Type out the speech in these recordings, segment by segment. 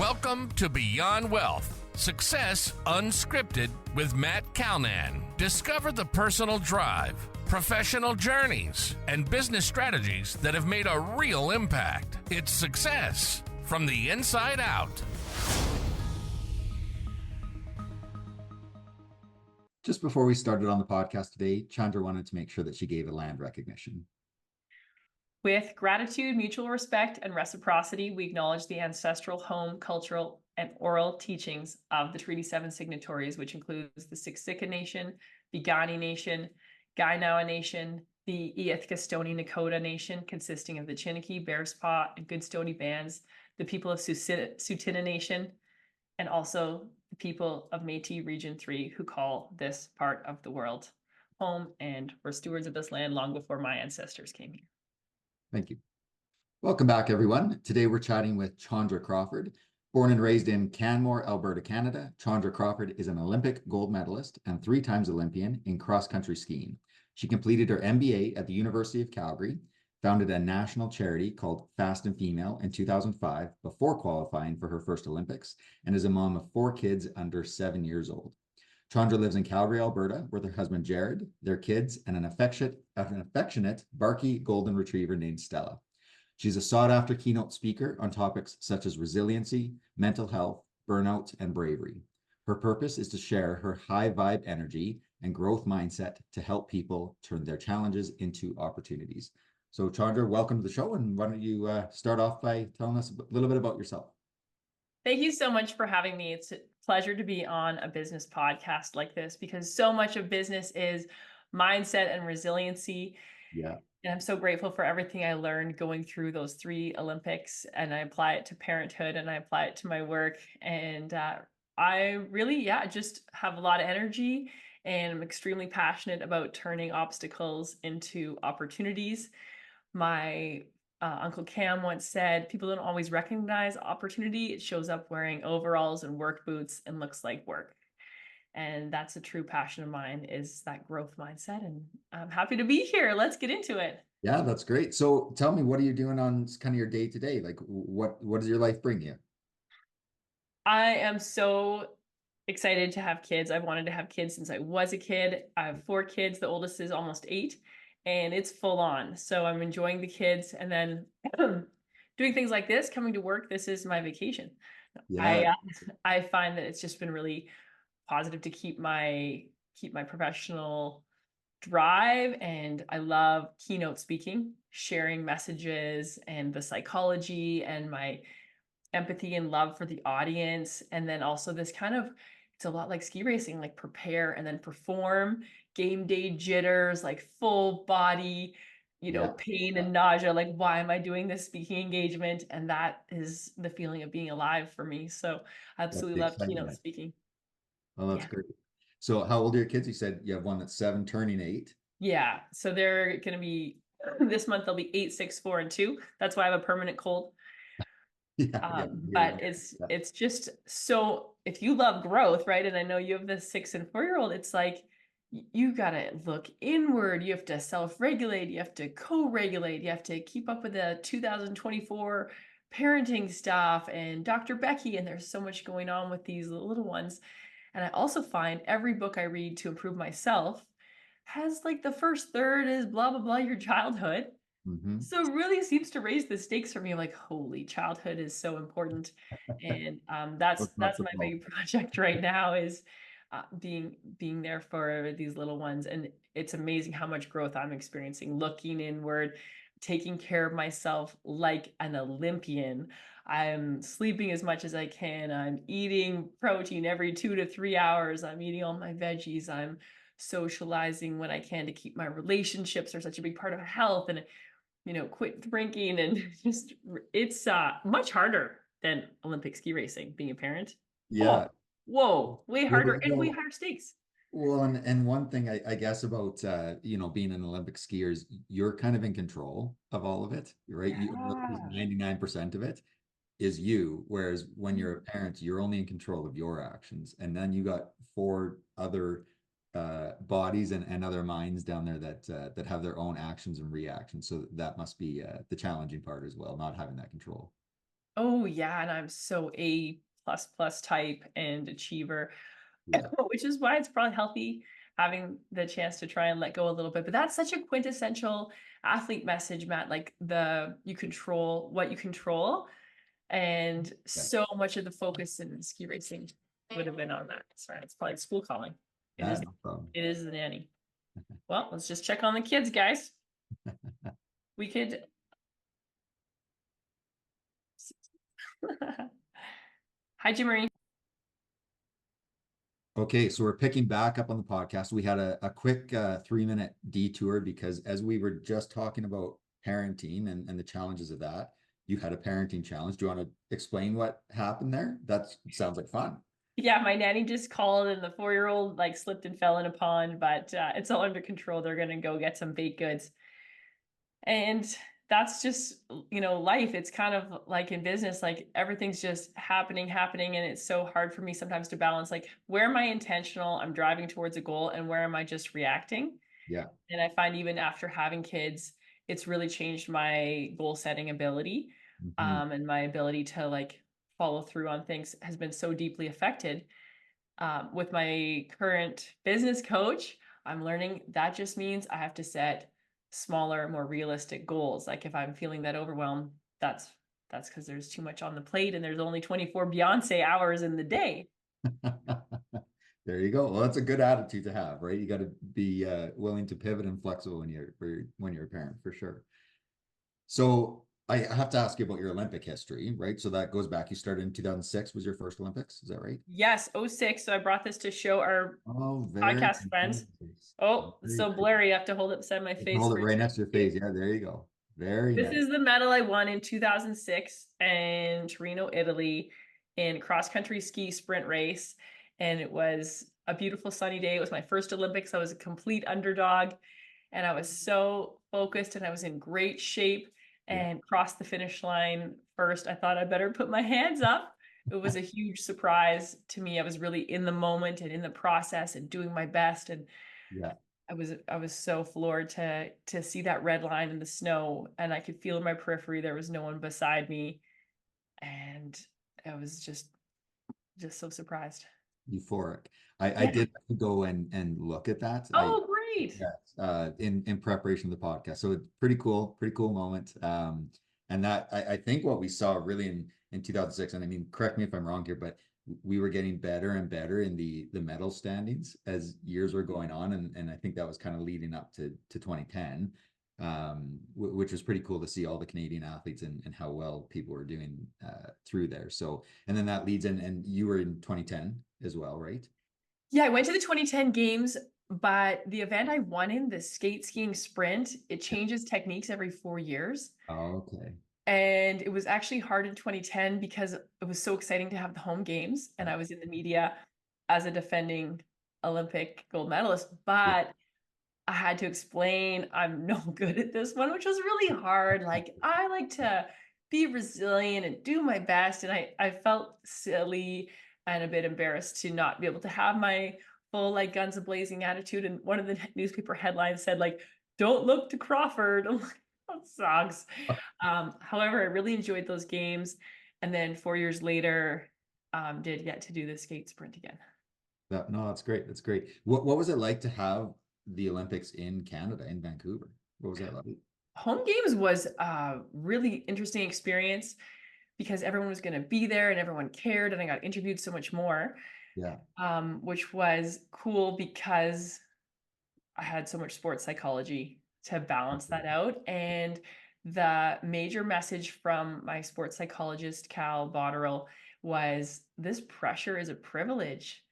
Welcome to Beyond Wealth, Success Unscripted with Matt Calnan. Discover the personal drive, professional journeys, and business strategies that have made a real impact. It's success from the inside out. Just before we started on the podcast today, Chandra wanted to make sure that she gave a land recognition. With gratitude, mutual respect, and reciprocity, we acknowledge the ancestral, home, cultural, and oral teachings of the Treaty 7 signatories, which includes the Siksika Nation, Piikani Nation, Kainai Nation, the Eöthkestoni Nakota Nation, consisting of the Chiniki, Bearspaw, and Goodstoney bands, the people of Tsuut'ina Nation, and also the people of Métis Region 3, who call this part of the world home and were stewards of this land long before my ancestors came here. Thank you. Welcome back, everyone. Today we're chatting with Chandra Crawford. Born and raised in Canmore, Alberta, Canada, Chandra Crawford is an Olympic gold medalist and 3-time Olympian in cross-country skiing. She completed her MBA at the University of Calgary, founded a national charity called Fast and Female in 2005 before qualifying for her first Olympics, and is a mom of 4 kids under 7 years old. Chandra lives in Calgary, Alberta, with her husband Jared, their kids, and an affectionate Barky golden retriever named Stella. She's a sought-after keynote speaker on topics such as resiliency, mental health, burnout, and bravery. Her purpose is to share her high-vibe energy and growth mindset to help people turn their challenges into opportunities. So Chandra, welcome to the show, and why don't you start off by telling us a little bit about yourself? Thank you so much for having me. It's a pleasure to be on a business podcast like this because so much of business is mindset and resiliency. Yeah. And I'm so grateful for everything I learned going through those 3 Olympics, and I apply it to parenthood and I apply it to my work. And I really, just have a lot of energy, and I'm extremely passionate about turning obstacles into opportunities. My Uncle Cam once said, people don't always recognize opportunity. It shows up wearing overalls and work boots and looks like work. And that's a true passion of mine, is that growth mindset. And I'm happy to be here. Let's get into it. Yeah, that's great. So tell me, what are you doing on kind of your day to day? Like what does your life bring you? I am so excited to have kids. I've wanted to have kids since I was a kid. I have 4 kids. The oldest is almost 8. And it's full on. So I'm enjoying the kids, and then doing things like this, coming to work. This is my vacation. Yeah. I find that it's just been really positive to keep my professional drive. And I love keynote speaking, sharing messages and the psychology and my empathy and love for the audience. And then also this kind of, it's a lot like ski racing, like prepare and then perform, game day jitters, like full body, pain and nausea. Like, why am I doing this speaking engagement? And that is the feeling of being alive for me. So I absolutely love keynote speaking. Oh, that's great. So how old are your kids? You said you have one that's 7 turning 8. Yeah. So they're going to be, this month they'll be 8, 6, 4, and 2. That's why I have a permanent cold. But it's just, so if you love growth, right? And I know you have the 6 and 4-year-old, it's like, you got to look inward. You have to self-regulate. You have to co-regulate. You have to keep up with the 2024 parenting stuff and Dr. Becky. And there's so much going on with these little ones. And I also find every book I read to improve myself has like the first third is blah, blah, blah, your childhood. Mm-hmm. So it really seems to raise the stakes for me. I'm like, holy, childhood is so important. And that's my big project right now, is being there for these little ones. And it's amazing how much growth I'm experiencing, looking inward, taking care of myself like an Olympian. I'm sleeping as much as I can. I'm eating protein every 2 to 3 hours. I'm eating all my veggies. I'm socializing when I can to keep my relationships are such a big part of health, and quit drinking. And just, it's much harder than Olympic ski racing, being a parent. Yeah. Whoa, way harder and way higher stakes. Well, and one thing I guess about being an Olympic skier is you're kind of in control of all of it, right? Yeah. 99% of it is you, whereas when you're a parent, you're only in control of your actions, and then you got 4 other bodies and other minds down there that have their own actions and reactions. So that must be the challenging part as well, not having that control. Oh yeah, and I'm so A plus plus type and achiever, Yeah. which is why it's probably healthy having the chance to try and let go a little bit. But that's such a quintessential athlete message, Matt. Like you control what you control, and Yeah. so much of the focus in ski racing would have been on that. Sorry, it's probably school calling. It Yeah, is. no problem. It is the nanny. Well, let's just check on the kids, guys. We could. Hi, Jim Marie. Okay, so we're picking back up on the podcast. We had a quick 3-minute detour because as we were just talking about parenting and the challenges of that, you had a parenting challenge. Do you want to explain what happened there? That sounds like fun. Yeah, my nanny just called and the 4-year-old like slipped and fell in a pond, but it's all under control. They're gonna go get some baked goods. And that's just, life. It's kind of like in business, like everything's just happening. And it's so hard for me sometimes to balance, like, where am I intentional? I'm driving towards a goal, and where am I just reacting? Yeah. And I find even after having kids, it's really changed my goal setting ability. Mhm. And my ability to like follow through on things has been so deeply affected. With my current business coach, I'm learning that just means I have to set smaller, more realistic goals. Like if I'm feeling that overwhelmed, that's because there's too much on the plate and there's only 24 Beyonce hours in the day. There you go. Well, that's a good attitude to have, right? You got to be willing to pivot and flexible when you're a parent, for sure. So I have to ask you about your Olympic history, right? So that goes back. You started in 2006 was your first Olympics. Is that right? Yes, '06. So I brought this to show our Oh, very podcast friends. nice. Oh, Very so cool. blurry. You have to hold it beside my face Hold it for right next to your face. Yeah, there you go. Very This nice. is the medal I won in 2006 in Torino, Italy, in cross country ski sprint race. And it was a beautiful sunny day. It was my first Olympics. I was a complete underdog, and I was so focused and I was in great shape Yeah. and crossed the finish line first. I thought I better put my hands up. It was a huge surprise to me. I was really in the moment and in the process and doing my best. And Yeah. I was so floored to see that red line in the snow, and I could feel in my periphery there was no one beside me, and I was just so surprised. Euphoric. I Yeah. did go and look at that. Oh, great. Yes, in preparation of the podcast. So it's pretty cool moment. And that I think what we saw really in 2006, and I mean, correct me if I'm wrong here, but we were getting better and better in the medal standings as years were going on, and I think that was kind of leading up to 2010, which was pretty cool to see all the Canadian athletes and how well people were doing through there. So, and then that leads in, and you were in 2010 as well, right? Yeah, I went to the 2010 games, but the event I won in, the skate skiing sprint, it changes techniques every 4 years. Oh, okay. And it was actually hard in 2010 because it was so exciting to have the home games, and I was in the media as a defending Olympic gold medalist, Yeah. but I had to explain I'm no good at this one, which was really hard. Like I like to be resilient and do my best. And I felt silly and a bit embarrassed to not be able to have my full like guns a blazing attitude. And one of the newspaper headlines said like, "Don't look to Crawford." I'm like, that sucks. However, I really enjoyed those games. And then 4 years later, did get to do the skate sprint again. No, that's great. That's great. What was it like to have the Olympics in Canada, in Vancouver? What was that like? Home games was a really interesting experience because everyone was going to be there and everyone cared, and I got interviewed so much more, Yeah. which was cool because I had so much sports psychology to balance that out. And the major message from my sports psychologist, Cal Botterill, was this pressure is a privilege.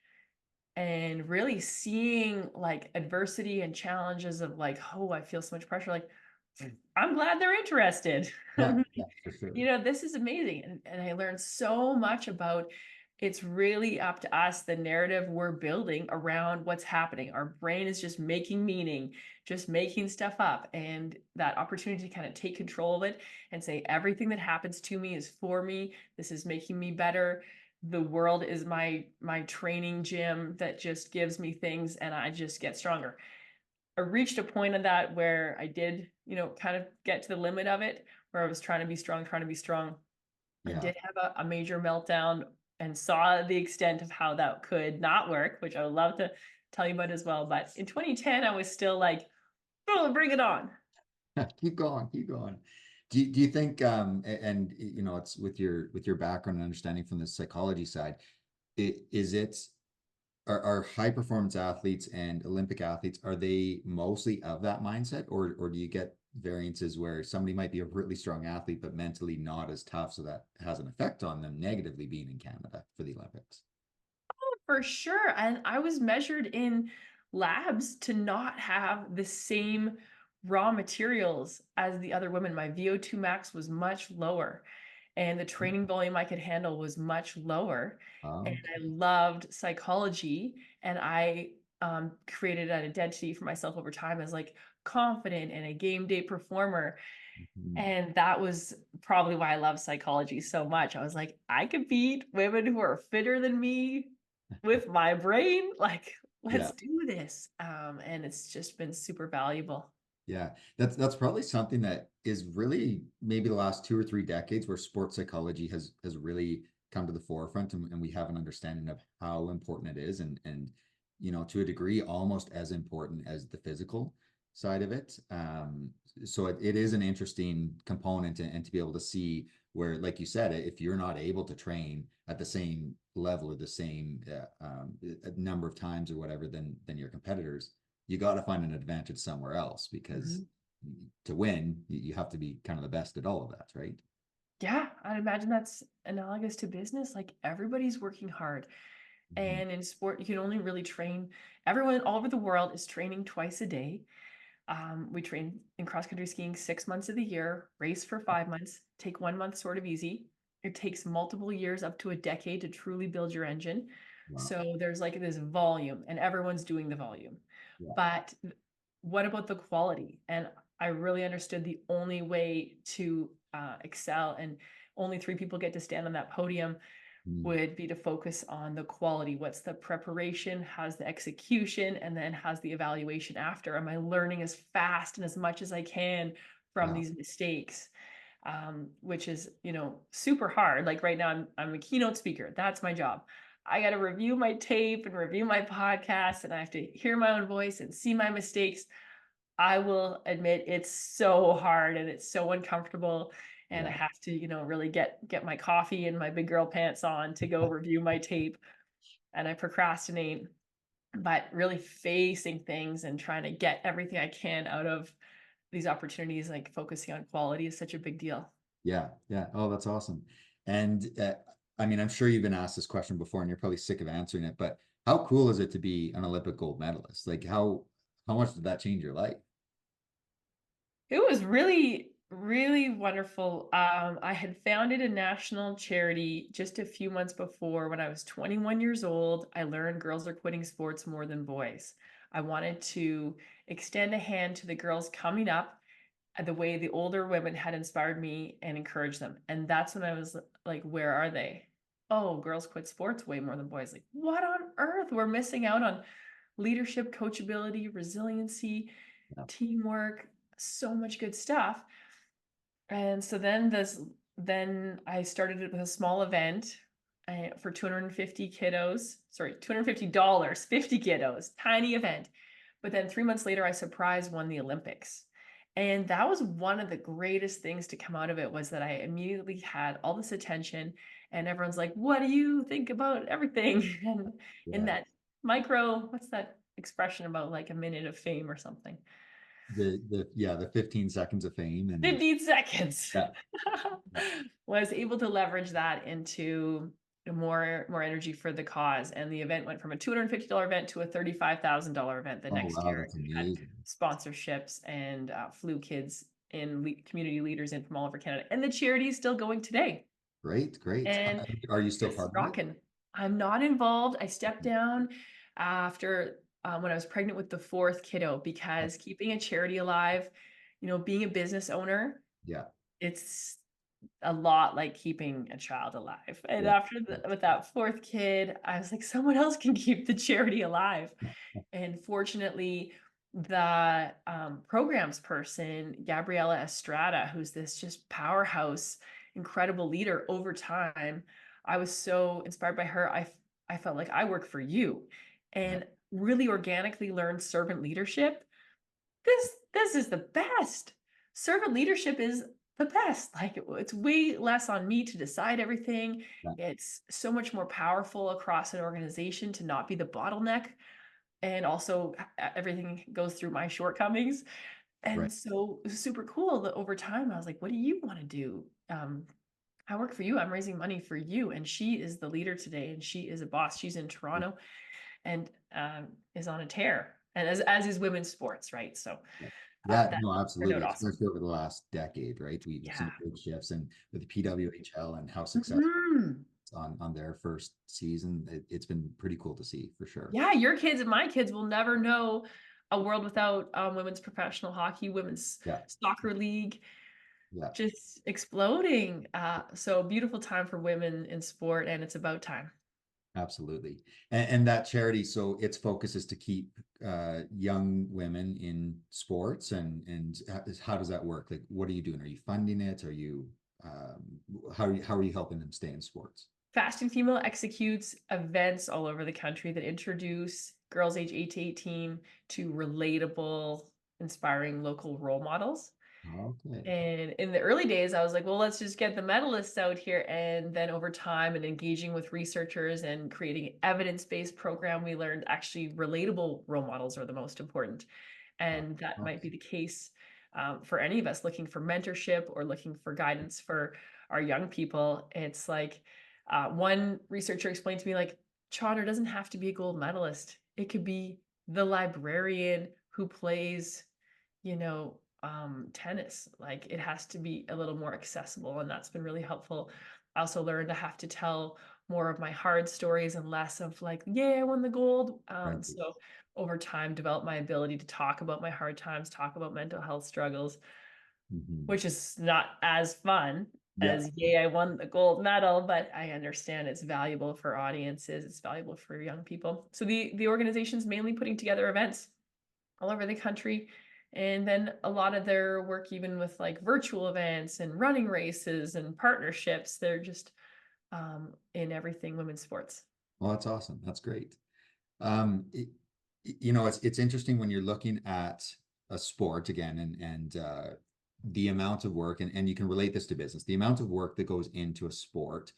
And really seeing like adversity and challenges of like, oh, I feel so much pressure. Like, I'm glad they're interested. Yeah, yeah, for sure. This is amazing. And I learned so much about it's really up to us, the narrative we're building around what's happening. Our brain is just making meaning, just making stuff up. And that opportunity to kind of take control of it and say, everything that happens to me is for me. This is making me better. The world is my training gym that just gives me things and I just get stronger. I reached a point of that where I did, kind of get to the limit of it, where I was trying to be strong. and Yeah. did have a major meltdown and saw the extent of how that could not work, which I would love to tell you about as well. But in 2010, I was still like, oh, bring it on. Keep going, keep going. Do you think and you know, it's with your background and understanding from the psychology side, is it are high performance athletes and Olympic athletes, are they mostly of that mindset, or do you get variances where somebody might be a really strong athlete but mentally not as tough, so that has an effect on them negatively being in Canada for the Olympics? For sure. And I was measured in labs to not have the same raw materials as the other women. My VO2 max was much lower, and the training volume I could handle was much lower. And Okay. I loved psychology, and I created an identity for myself over time as like confident and a game day performer. Mhm. And that was probably why I love psychology so much. I was like, I could beat women who are fitter than me with my brain. Like, Yeah. let's do this. And it's just been super valuable. Yeah, that's probably something that is really maybe the last 2 or 3 decades where sports psychology has really come to the forefront, and we have an understanding of how important it is, and you know, to a degree almost as important as the physical side of it. So it is an interesting component, and to be able to see where, like you said, if you're not able to train at the same level or the same number of times or whatever than your competitors, you got to find an advantage somewhere else, because Mhm. to win, you have to be kind of the best at all of that, right? Yeah, I'd imagine that's analogous to business. Like everybody's working hard. Mhm. And in sport, you can only really train. Everyone all over the world is training twice a day. We train in cross country skiing 6 months of the year, race for 5 months, take 1 month sort of easy. It takes multiple years, up to a decade, to truly build your engine. Wow. So there's like this volume, and everyone's doing the volume. Yeah. But what about the quality? And I really understood the only way to excel, and only three people get to stand on that podium, Mm. would be to focus on the quality. What's the preparation? How's the execution? And then how's the evaluation after? Am I learning as fast and as much as I can from Yeah. these mistakes? Which is, super hard. Like right now, I'm a keynote speaker. That's my job. I got to review my tape and review my podcast, and I have to hear my own voice and see my mistakes. I will admit it's so hard and it's so uncomfortable. And I Yeah. have to, really get my coffee and my big girl pants on to go review my tape. And I procrastinate, but really facing things and trying to get everything I can out of these opportunities, like focusing on quality, is such a big deal. Yeah. Yeah. Oh, that's awesome. And I mean, I'm sure you've been asked this question before, and you're probably sick of answering it, but how cool is it to be an Olympic gold medalist? Like how much did that change your life? It was really, really wonderful. I had founded a national charity just a few months before. When I was 21 years old, I learned girls are quitting sports more than boys. I wanted to extend a hand to the girls coming up, the way the older women had inspired me, and encourage them. And that's when I was like, where are they? Oh, girls quit sports way more than boys. Like, what on earth? We're missing out on leadership, coachability, resiliency, Yeah. teamwork, so much good stuff. And so then I started it with a small event for 250 kiddos, sorry, $250, 50 kiddos, tiny event. But then 3 months later, I surprise won the Olympics. And that was one of the greatest things to come out of it, was that I immediately had all this attention, and everyone's like, what do you think about everything? And in Yeah. that micro, what's that expression about, like a minute of fame or something? The 15 seconds of fame, and 15 seconds. yeah. Yeah. Was able to leverage that into more energy for the cause. And the event went from a $250 event to a $35,000 event the Oh next wow, year. that's And we had amazing. sponsorships and flew kids and community leaders in from all over Canada. And the charity is still going today. Great, great. And Are you still it's part of it? rocking. I'm not involved. I stepped down after when I was pregnant with the fourth kiddo, because keeping a charity alive, being a business owner, Yeah. it's a lot like keeping a child alive. And Yeah. after with that fourth kid, I was like, someone else can keep the charity alive. And fortunately, the programs person, Gabriella Estrada, who's this just powerhouse incredible leader over time. I was so inspired by her. I felt like I work for you, and really organically learned servant leadership. This is the best. Servant leadership is the best. Like it's way less on me to decide everything. Yeah. It's so much more powerful across an organization to not be the bottleneck. And also everything goes through my shortcomings. And Right. so it was super cool that over time I was like, what do you want to do? I work for you. I'm raising money for you. And she is the leader today, and she is a boss. She's in Toronto and is on a tear. And as is women's sports, right? So Yeah, that no, turned absolutely. out awesome. Especially over the last decade, right? We've seen Yeah. big shifts, and with the PWHL and how successful Mhm. it's on their first season, it's been pretty cool to see for sure. Yeah, your kids and my kids will never know a world without women's professional hockey, women's Yeah, soccer league, yeah, just exploding. So beautiful time for women in sport, and it's about time. absolutely. And that charity, so its focus is to keep young women in sports, and how does that work? Like, what are you doing? Are you funding it? Are you how are you helping them stay in sports? Fast and Female executes events all over the country that introduce girls age 8 to 18 to relatable, inspiring local role models. Okay. And in the early days, I was like, well, let's just get the medalists out here. And then over time and engaging with researchers and creating evidence-based program, we learned actually relatable role models are the most important. And that might be the case for any of us looking for mentorship or looking for guidance for our young people. It's like one researcher explained to me, like, Chandra doesn't have to be a gold medalist. It could be the librarian who plays, you know, tennis. Like it has to be a little more accessible, and that's been really helpful. I also learned to have to tell more of my hard stories and less of like, yeah, I won the gold. Right. So over time, develop my ability to talk about my hard times, talk about mental health struggles, Mhm. which is not as fun Yeah. as, yeah, I won the gold medal, but I understand it's valuable for audiences, it's valuable for young people. So the organization's mainly putting together events all over the country. And then a lot of their work, even with like virtual events and running races and partnerships, they're just in everything women's sports. Well, that's awesome. That's great. Um, it, you know, it's interesting when you're looking at a sport again, and the amount of work, and you can relate this to business, the amount of work that goes into a sport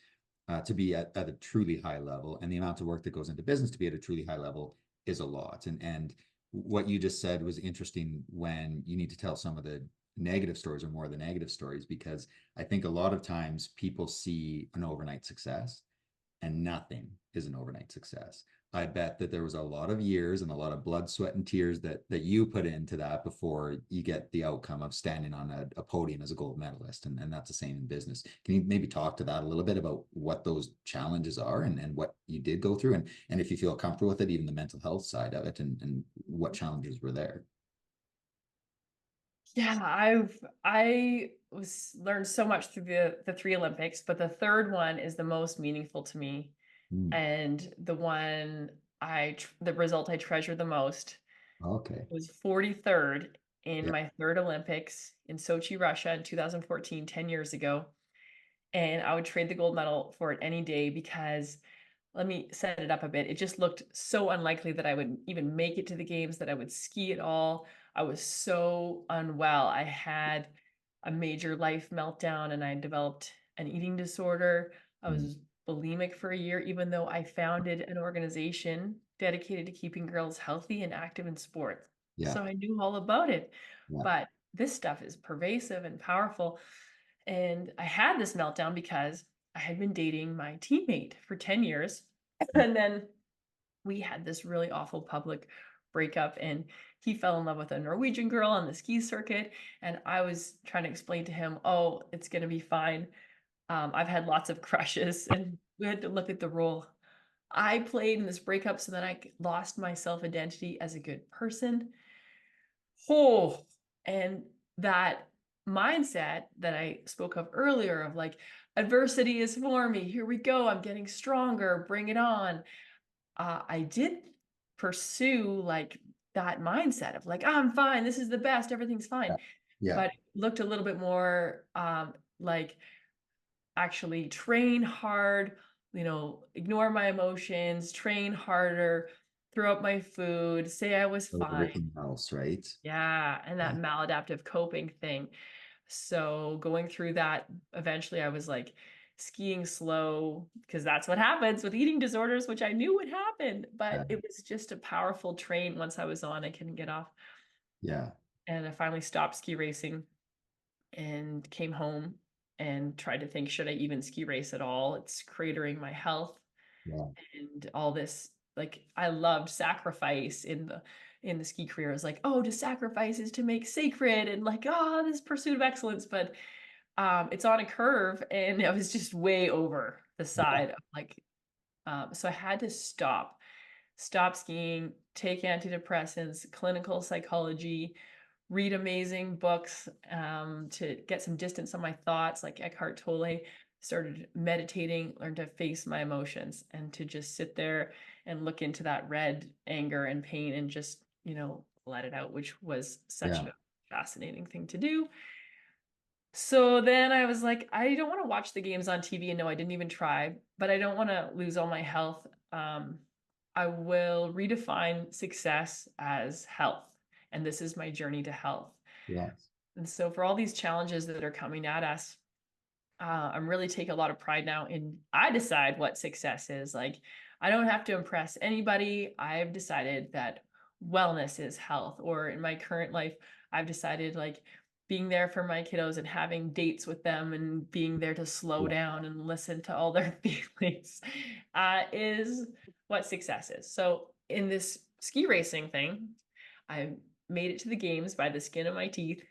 to be at a truly high level, and the amount of work that goes into business to be at a truly high level is a lot. And what you just said was interesting when you need to tell some of the negative stories or more of the negative stories, because I think a lot of times people see an overnight success, and nothing is an overnight success. I bet that there was a lot of years and a lot of blood, sweat, and tears that you put into that before you get the outcome of standing on a podium as a gold medalist. And that's the same in business. Can you maybe talk to that a little bit about what those challenges are, and what you did go through, and if you feel comfortable with it, even the mental health side of it, and what challenges were there? Yeah, I was learned so much through the three Olympics, but the third one is the most meaningful to me, Mm, and the one the result I treasure the most okay. was 43rd in Yeah. my third Olympics in Sochi, Russia in 2014, 10 years ago. And I would trade the gold medal for it any day because let me set it up a bit. It just looked so unlikely that I would even make it to the games, that I would ski at all. I was so unwell. I had a major life meltdown and I developed an eating disorder. I Mm, was bulimic for a year, even though I founded an organization dedicated to keeping girls healthy and active in sport. yeah. So I knew all about it. Yeah. But this stuff is pervasive and powerful. And I had this meltdown because I had been dating my teammate for 10 years. And then we had this really awful public breakup, and he fell in love with a Norwegian girl on the ski circuit. And I was trying to explain to him, oh, it's going to be fine. I've had lots of crushes, and we had to look at the role I played in this breakup so that I lost my self identity as a good person. Oh, and that mindset that I spoke of earlier of like, adversity is for me. Here we go. I'm getting stronger. Bring it on. I did pursue like that mindset of like, I'm fine. This is the best. Everything's fine. Yeah. Yeah. But looked a little bit more like actually train hard, ignore my emotions, train harder, throw up my food, say I was So fine. everything else, right? Yeah, and that Yeah. maladaptive coping thing. So going through that, eventually I was like skiing slow, because that's what happens with eating disorders, which I knew would happen, but it was just a powerful train. Once I was on, I couldn't get off. Yeah. And I finally stopped ski racing and came home and tried to think, should I even ski race at all? It's cratering my health Yeah. and all this. Like, I loved sacrifice in the ski career. I was like, oh, to sacrifice is to make sacred, and like, oh, this pursuit of excellence. But it's on a curve, and I was just way over the Yeah. side of like, so I had to stop skiing, take antidepressants, clinical psychology, read amazing books, to get some distance on my thoughts, like Eckhart Tolle. Started meditating, learned to face my emotions, and to just sit there and look into that red anger and pain and just, let it out, which was such Yeah. a fascinating thing to do. So then I was like, I don't want to watch the games on TV. And no, I didn't even try, but I don't want to lose all my health. I will redefine success as health. And this is my journey to health. Yes. And so for all these challenges that are coming at us, I'm really taking a lot of pride now in, I decide what success is. Like, I don't have to impress anybody. I've decided that wellness is health. Or in my current life, I've decided like being there for my kiddos and having dates with them and being there to slow Yeah. down and listen to all their feelings, is what success is. So in this ski racing thing, I made it to the games by the skin of my teeth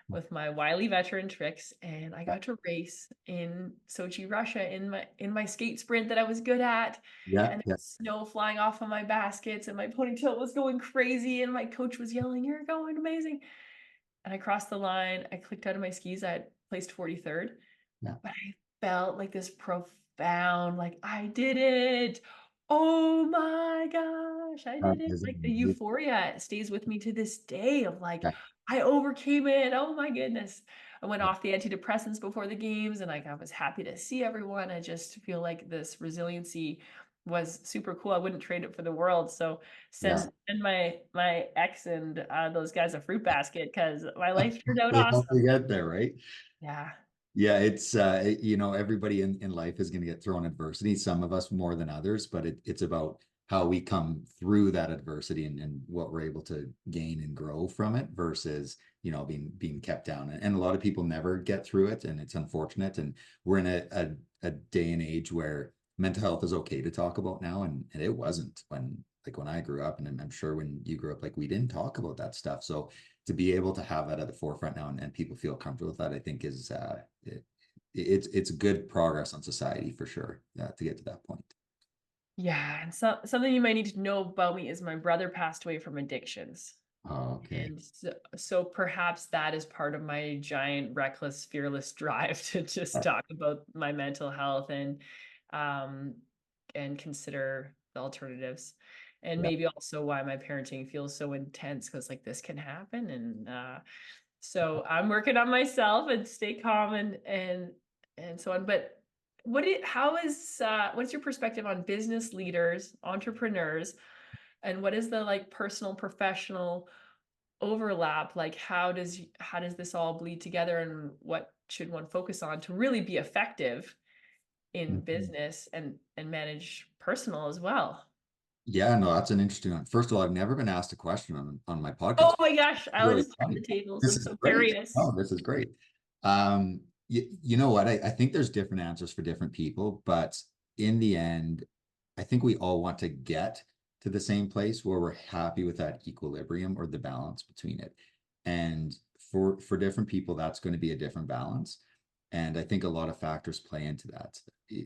with my wily veteran tricks, and I got to race in Sochi, Russia in my skate sprint that I was good at, Yeah. and there Yeah. was snow flying off of my baskets, and my ponytail was going crazy, and my coach was yelling, "You're going amazing." And I crossed the line. I clicked out of my skis. I had placed 43rd, Yeah. but I felt like this profound, like, I did it. Oh my gosh, I That did it. is Like, the amazing. euphoria stays with me to this day of like, Yeah. I overcame it. Oh my goodness. I went off the antidepressants before the games, and like, I was happy to see everyone. I just feel like this resiliency was super cool. I wouldn't trade it for the world. So Yeah. send my ex and those guys a fruit basket, because my life turned out They awesome. help you get there, right? Yeah. Yeah, it's everybody in life is going to get thrown adversity, some of us more than others, but it's about how we come through that adversity and what we're able to gain and grow from it versus, being kept down. And a lot of people never get through it, and it's unfortunate. And we're in a day and age where mental health is okay to talk about now, and it wasn't when I grew up, and I'm sure when you grew up, like we didn't talk about that stuff. So to be able to have that at the forefront now and people feel comfortable with that, I think is it's good progress on society for sure, to get to that point. Yeah, and something you might need to know about me is my brother passed away from addictions. Oh, okay. And so perhaps that is part of my giant, reckless, fearless drive to just talk about my mental health um, and consider the alternatives. And Yeah. maybe also why my parenting feels so intense, because like this can happen. And so I'm working on myself and stay calm and so on. But what's your perspective on business leaders, entrepreneurs, and what is the like personal, professional overlap? Like, how does this all bleed together, and what should one focus on to really be effective in Mhm. business and manage personal as well? Yeah, no, that's an interesting one. First of all, I've never been asked a question on my Oh podcast. my gosh, I Really always turn funny. the tables. This I'm is so great. curious. Oh, this is great. You know what? I think there's different answers for different people, but in the end, I think we all want to get to the same place where we're happy with that equilibrium or the balance between it. And for different people, that's going to be a different balance. And I think a lot of factors play into that.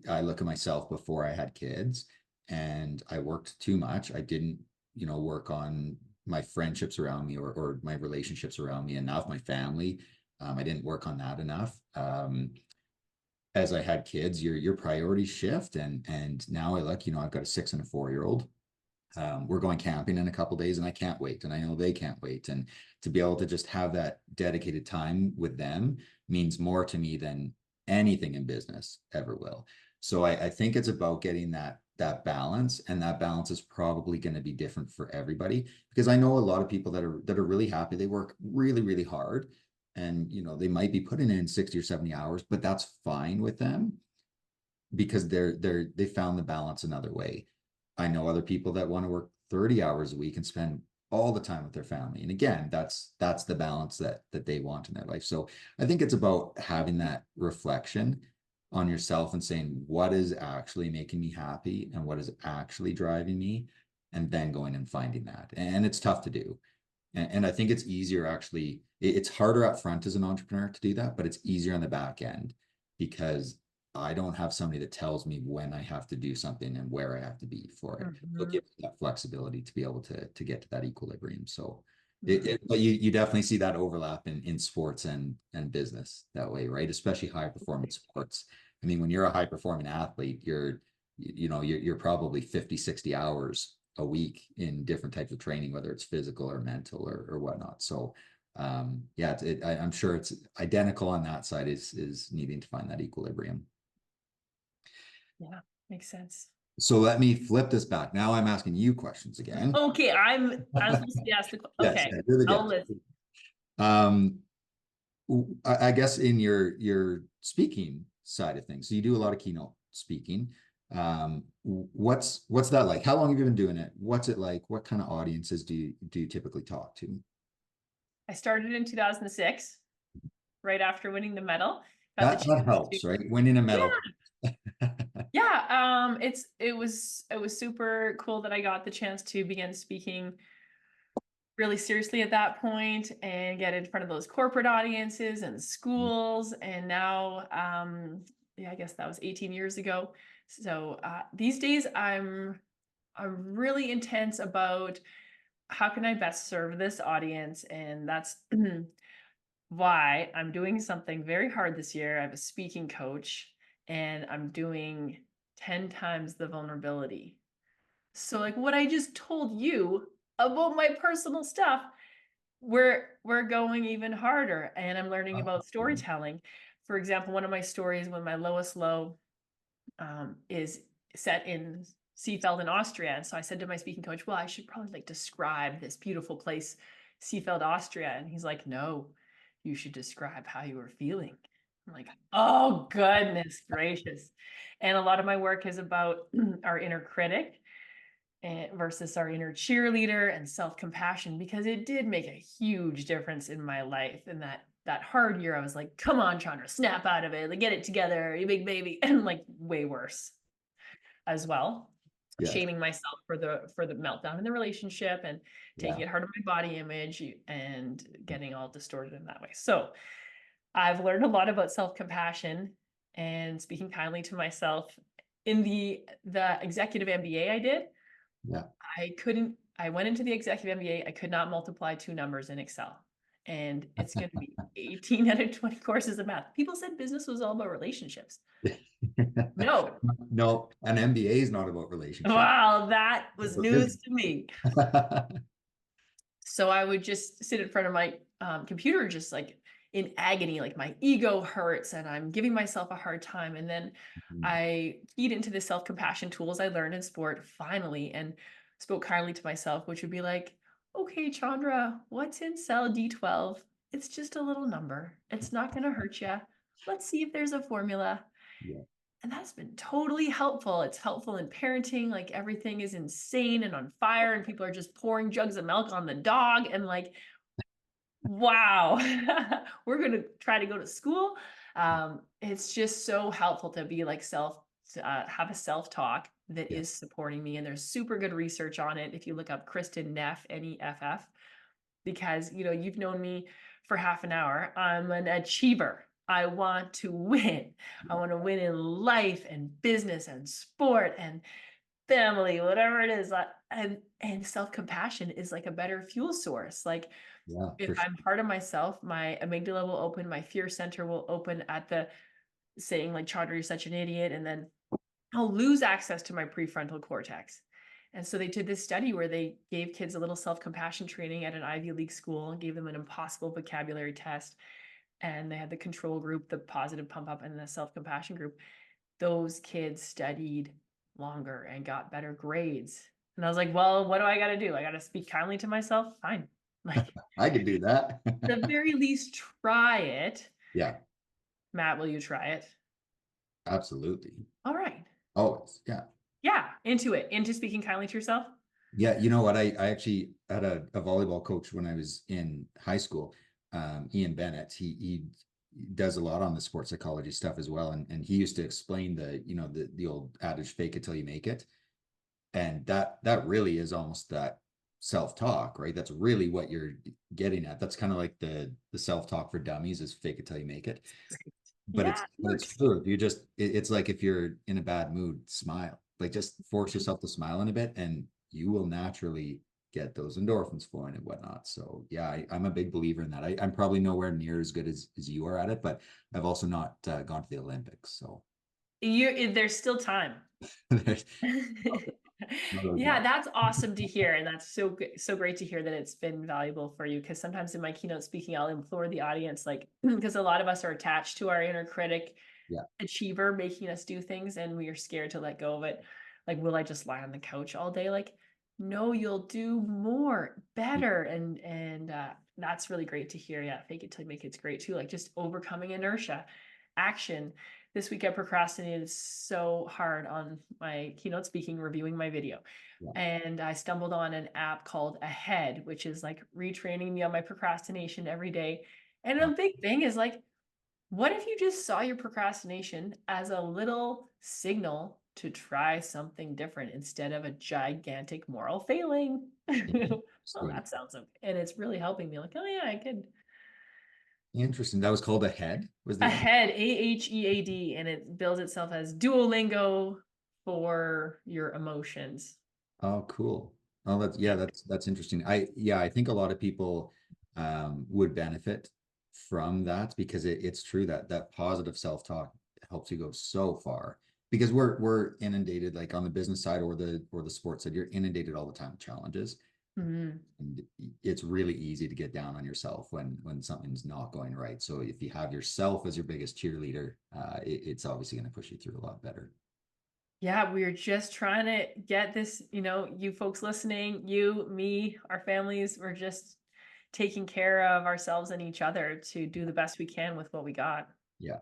I look at myself before I had kids, and I worked too much. I didn't, work on my friendships around me or my relationships around me enough, my family. I didn't work on that enough. As I had kids, your priorities shift, and now I look, I've got a 6 and a 4-year-old. We're going camping in a couple days, and I can't wait, and I know they can't wait. And to be able to just have that dedicated time with them means more to me than anything in business ever will. So I think it's about getting that balance, and that balance is probably going to be different for everybody, because I know a lot of people that are really happy. They work really, really hard, and they might be putting in 60 or 70 hours, but that's fine with them because they found the balance another way. I know other people that want to work 30 hours a week and spend all the time with their family. And again, that's the balance that they want in their life. So I think it's about having that reflection on yourself and saying, what is actually making me happy and what is actually driving me, and then going and finding that. And it's tough to do. And I think it's easier, actually, it's harder up front as an entrepreneur to do that, but it's easier on the back end, because I don't have somebody that tells me when I have to do something and where I have to be for it. So it gives me that flexibility to be able to get to that equilibrium. So but you definitely see that overlap in sports and business that way, right? Especially high performance sports. I mean, when you're a high performing athlete, you're probably 50, 60 hours a week in different types of training, whether it's physical or mental or whatnot. So yeah, I'm sure it's identical on that side, is needing to find that equilibrium. Yeah, makes sense. So let me flip this back. Now I'm asking you questions again. Okay, I'm supposed to be asked the question. Okay, yes, really I'll listen. I guess in your speaking side of things, so you do a lot of keynote speaking. What's that like? How long have you been doing it? What's it like? What kind of audiences do you typically talk to? I started in 2006, right after winning the medal. That helps, right? Winning a medal. Yeah, it was super cool that I got the chance to begin speaking really seriously at that point and get in front of those corporate audiences and schools. And now, yeah, I guess that was 18 years ago. So these days I'm really intense about how can I best serve this audience, and that's why I'm doing something very hard this year. I have a speaking coach, and I'm doing 10 times the vulnerability. So like what I just told you about my personal stuff, we're going even harder, and I'm learning about storytelling. For example, one of my stories, when my lowest low is set in Seefeld in Austria. And so I said to my speaking coach, well, I should probably like describe this beautiful place, Seefeld, Austria. And he's like, no, you should describe how you were feeling. I'm like, oh, goodness gracious. And a lot of my work is about our inner critic versus our inner cheerleader and self-compassion, because it did make a huge difference in my life. And that hard year, I was like, come on, Chandra, snap out of it, like, get it together, you big baby. And like way worse as well. Yeah. Shaming myself for the meltdown in the relationship and taking it hard on my body image and getting all distorted in that way. So I've learned a lot about self-compassion and speaking kindly to myself. In the executive MBA I did, I went into the executive MBA, I could not multiply two numbers in Excel. And it's going to be 18 out of 20 courses of math. People said business was all about relationships. No, an MBA is not about relationships. Wow, that was news to me. So I would just sit in front of my computer, just like in agony, like my ego hurts and I'm giving myself a hard time. And then I keyed into the self-compassion tools I learned in sport finally, and spoke kindly to myself, which would be like, okay, Chandra, what's in cell D12? It's just a little number. It's not going to hurt you. Let's see if there's a formula. Yeah. And that's been totally helpful. It's helpful in parenting. Like everything is insane and on fire and people are just pouring jugs of milk on the dog. And like, wow, we're going to try to go to school. It's just so helpful to be like have a self-talk that is supporting me. And there's super good research on it. If you look up Kristen Neff, N-E-F-F, because, you've known me for half an hour. I'm an achiever. I want to win. I want to win in life and business and sport and family, whatever it is. And self-compassion is like a better fuel source. Like if I'm hard on myself, my amygdala will open, my fear center will open at the saying like, Chandra, you're such an idiot. And then I'll lose access to my prefrontal cortex. And so they did this study where they gave kids a little self-compassion training at an Ivy League school and gave them an impossible vocabulary test. and they had the control group, the positive pump up, and the self-compassion group. Those kids studied longer and got better grades. And I was like, well, what do I got to do? I got to speak kindly to myself. Fine. Like, I could do that. the very least, try it. Yeah, Matt, will you try it? absolutely. All right. Always. Yeah. Yeah. Into speaking kindly to yourself. Yeah. You know what? I actually had a volleyball coach when I was in high school, Ian Bennett. He does a lot on the sports psychology stuff as well. And he used to explain the old adage, fake it till you make it. And that really is almost that self-talk, right? That's really what you're getting at. That's kind of like the self-talk for dummies is fake it till you make it. But Yeah, it's true. If you just it's like if you're in a bad mood, smile. Like just force yourself to smile in a bit and you will naturally get those endorphins flowing and whatnot. So yeah, I'm a big believer in that. I'm probably nowhere near as good as you are at it, but I've also not gone to the Olympics. So there's still time. Yeah, that's awesome to hear. And that's so great to hear that it's been valuable for you. Because sometimes in my keynote speaking, I'll implore the audience, like, because a lot of us are attached to our inner critic, achiever, making us do things, and we are scared to let go of it. Like, will I just lie on the couch all day? Like, no, you'll do more, better. And that's really great to hear. Yeah, fake it till you make it's great too. Like just overcoming inertia, action. This week I procrastinated so hard on my keynote speaking, reviewing my video. And I stumbled on an app called Ahead, which is like retraining me on my procrastination every day. And a big thing is like, what if you just saw your procrastination as a little signal to try something different instead of a gigantic moral failing? Well, that sounds okay. And it's really helping me like, oh yeah, I could. Interesting. That was called Ahead. Was the Ahead, AHEAD, and it bills itself as Duolingo for your emotions. Oh, cool. Oh, that's interesting. I think a lot of people would benefit from that because it's true that positive self-talk helps you go so far because we're inundated like on the business side or the sports side, you're inundated all the time with challenges. Mm-hmm. And it's really easy to get down on yourself when something's not going right. So if you have yourself as your biggest cheerleader, it's obviously going to push you through a lot better. Yeah, we're just trying to get this, you folks listening, you, me, our families, we're just taking care of ourselves and each other to do the best we can with what we got. Yeah.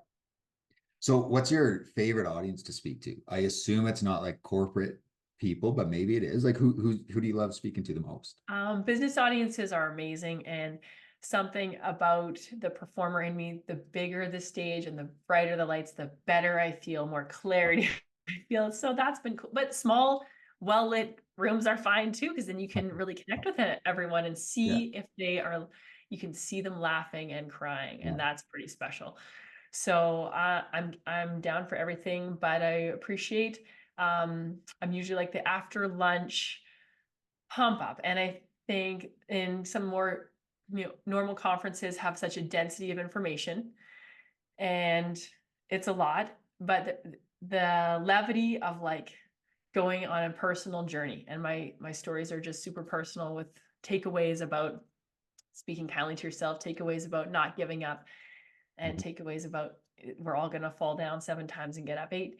So what's your favorite audience to speak to? I assume it's not like corporate people, but maybe it is. Like who do you love speaking to the most? Business audiences are amazing, and something about the performer in me, the bigger the stage and the brighter the lights, the better I feel, more clarity I feel. So that's been cool. But small, well-lit rooms are fine too, because then you can really connect with everyone and see if you can see them laughing and crying, and that's pretty special. So I'm down for everything, but I appreciate I'm usually like the after lunch pump up. And I think in some more normal conferences have such a density of information and it's a lot, but the levity of like going on a personal journey, and my stories are just super personal with takeaways about speaking kindly to yourself, takeaways about not giving up, and takeaways about we're all going to fall down 7 times and get up 8,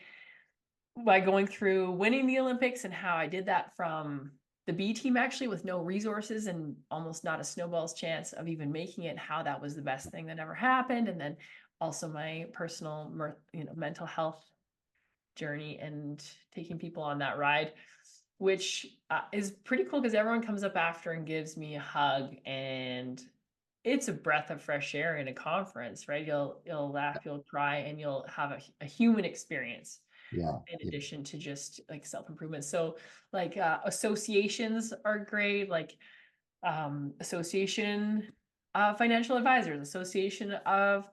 by going through winning the Olympics and how I did that from the B team actually with no resources and almost not a snowball's chance of even making it, how that was the best thing that ever happened. And then also my personal, mental health journey and taking people on that ride, which is pretty cool because everyone comes up after and gives me a hug, and it's a breath of fresh air in a conference, right? You'll laugh, you'll cry, and you'll have a human experience. In addition to just like self-improvement. So like associations are great, like Association of Financial Advisors, Association of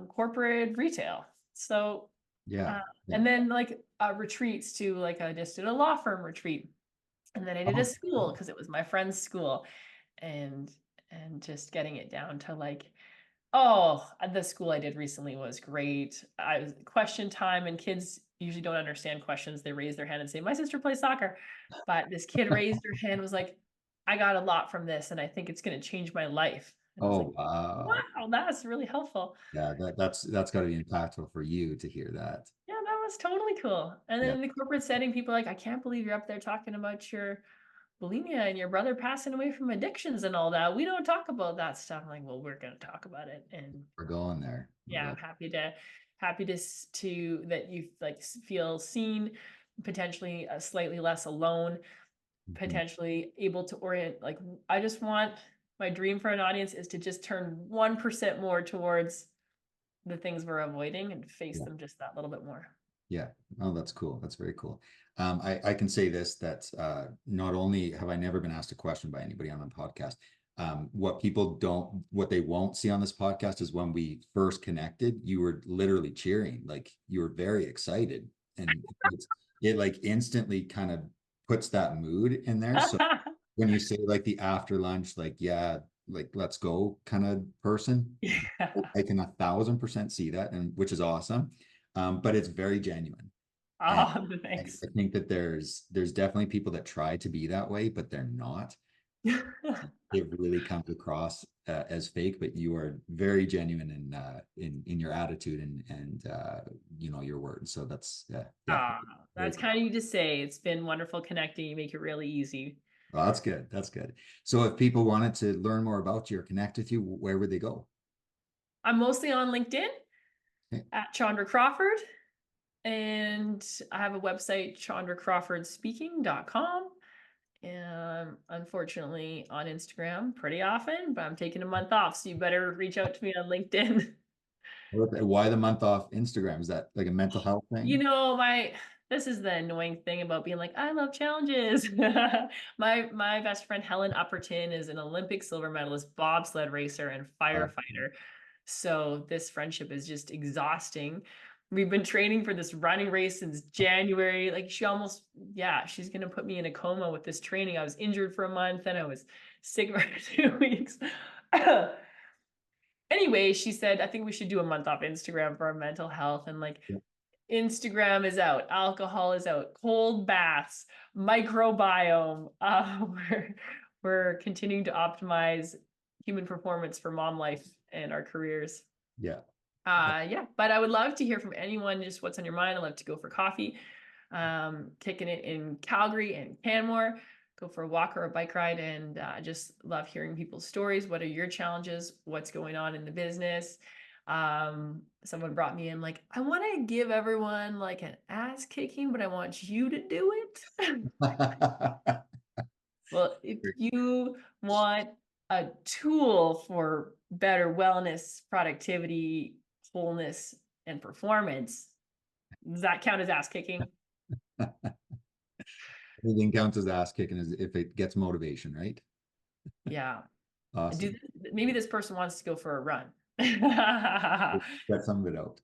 Corporate Retail. So and then like retreats to like I just did a law firm retreat, and then I did a school because it was my friend's school, and just getting it down to like, oh, the school I did recently was great. I was question time, and kids usually don't understand questions. They raise their hand and say, my sister plays soccer. But this kid raised her hand, was like, I got a lot from this, and I think it's going to change my life. And I was Oh, like, wow. wow, that's really helpful. Yeah, that's got to be impactful for you to hear that. Yeah, that was totally cool. And then Yeah, in the corporate setting, people are like, I can't believe you're up there talking about your bulimia and your brother passing away from addictions and all that. We don't talk about that stuff. I'm like, well, we're going to talk about it. And we're going there. yeah, I'm happy to that you like feel seen, potentially slightly less alone, Mhm. potentially able to orient. Like, I just want my dream for an audience is to just turn 1% more towards the things we're avoiding and face Yeah. them just that little bit more. Yeah. Oh, that's cool. That's very cool. I can say this, that not only have I never been asked a question by anybody on a podcast, what they won't see on this podcast is when we first connected, you were literally cheering, like you were very excited. And it like instantly kind of puts that mood in there. So when you say like the after lunch, like, yeah, like let's go kind of person, Yeah. I can 1,000% see that, and which is awesome. But it's very genuine. And Oh, I thanks. think that there's definitely people that try to be that way, but they're not. It really comes across as fake, but you are very genuine in your attitude and your words. So that's Ah, definitely very that's cool. kind of you to say. It's been wonderful connecting. You make it really easy. Well, that's good. That's good. So if people wanted to learn more about you or connect with you, where would they go? I'm mostly on LinkedIn Okay. at Chandra Crawford, and I have a website, chandracrawfordspeaking.com. And unfortunately on Instagram pretty often, but I'm taking a month off. So you better reach out to me on LinkedIn. Why the month off Instagram? Is that like a mental health You thing? know, this is the annoying thing about being like, I love challenges. My best friend Helen Upperton is an Olympic silver medalist, bobsled racer, and Uh, firefighter. So this friendship is just exhausting. We've been training for this running race since January. Like she's gonna put me in a coma with this training. I was injured for a month and I was sick for 2 weeks. Anyway, she said, I think we should do a month off Instagram for our mental health. And like, yeah. Instagram is out, alcohol is out, cold baths, microbiome. We're continuing to optimize human performance for mom life and our careers. Yeah. Yeah, but I would love to hear from anyone, just what's on your mind. I'd love to go for coffee, kicking it in Calgary and Canmore, go for a walk or a bike ride, and just love hearing people's stories. What are your challenges? What's going on in the business? Someone brought me in like, I want to give everyone like an ass kicking, but I want you to do it. Well, if you want a tool for better wellness, productivity, wholeness, and performance, does that count as ass kicking? Anything counts as ass kicking is if it gets motivation, right? Yeah. Awesome. Maybe this person wants to go for a run. Get some of it out.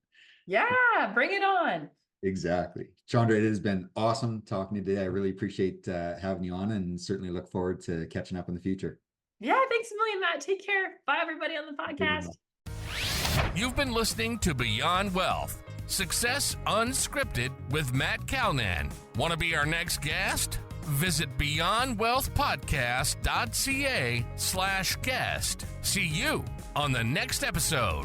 Yeah, bring it on. Exactly. Chandra, it has been awesome talking to you today. I really appreciate having you on and certainly look forward to catching up in the future. Yeah, thanks a million, Matt. Take care. Bye, everybody on the podcast. You've been listening to Beyond Wealth, Success Unscripted with Matt Calnan. Want to be our next guest? Visit beyondwealthpodcast.ca/guest. See you on the next episode.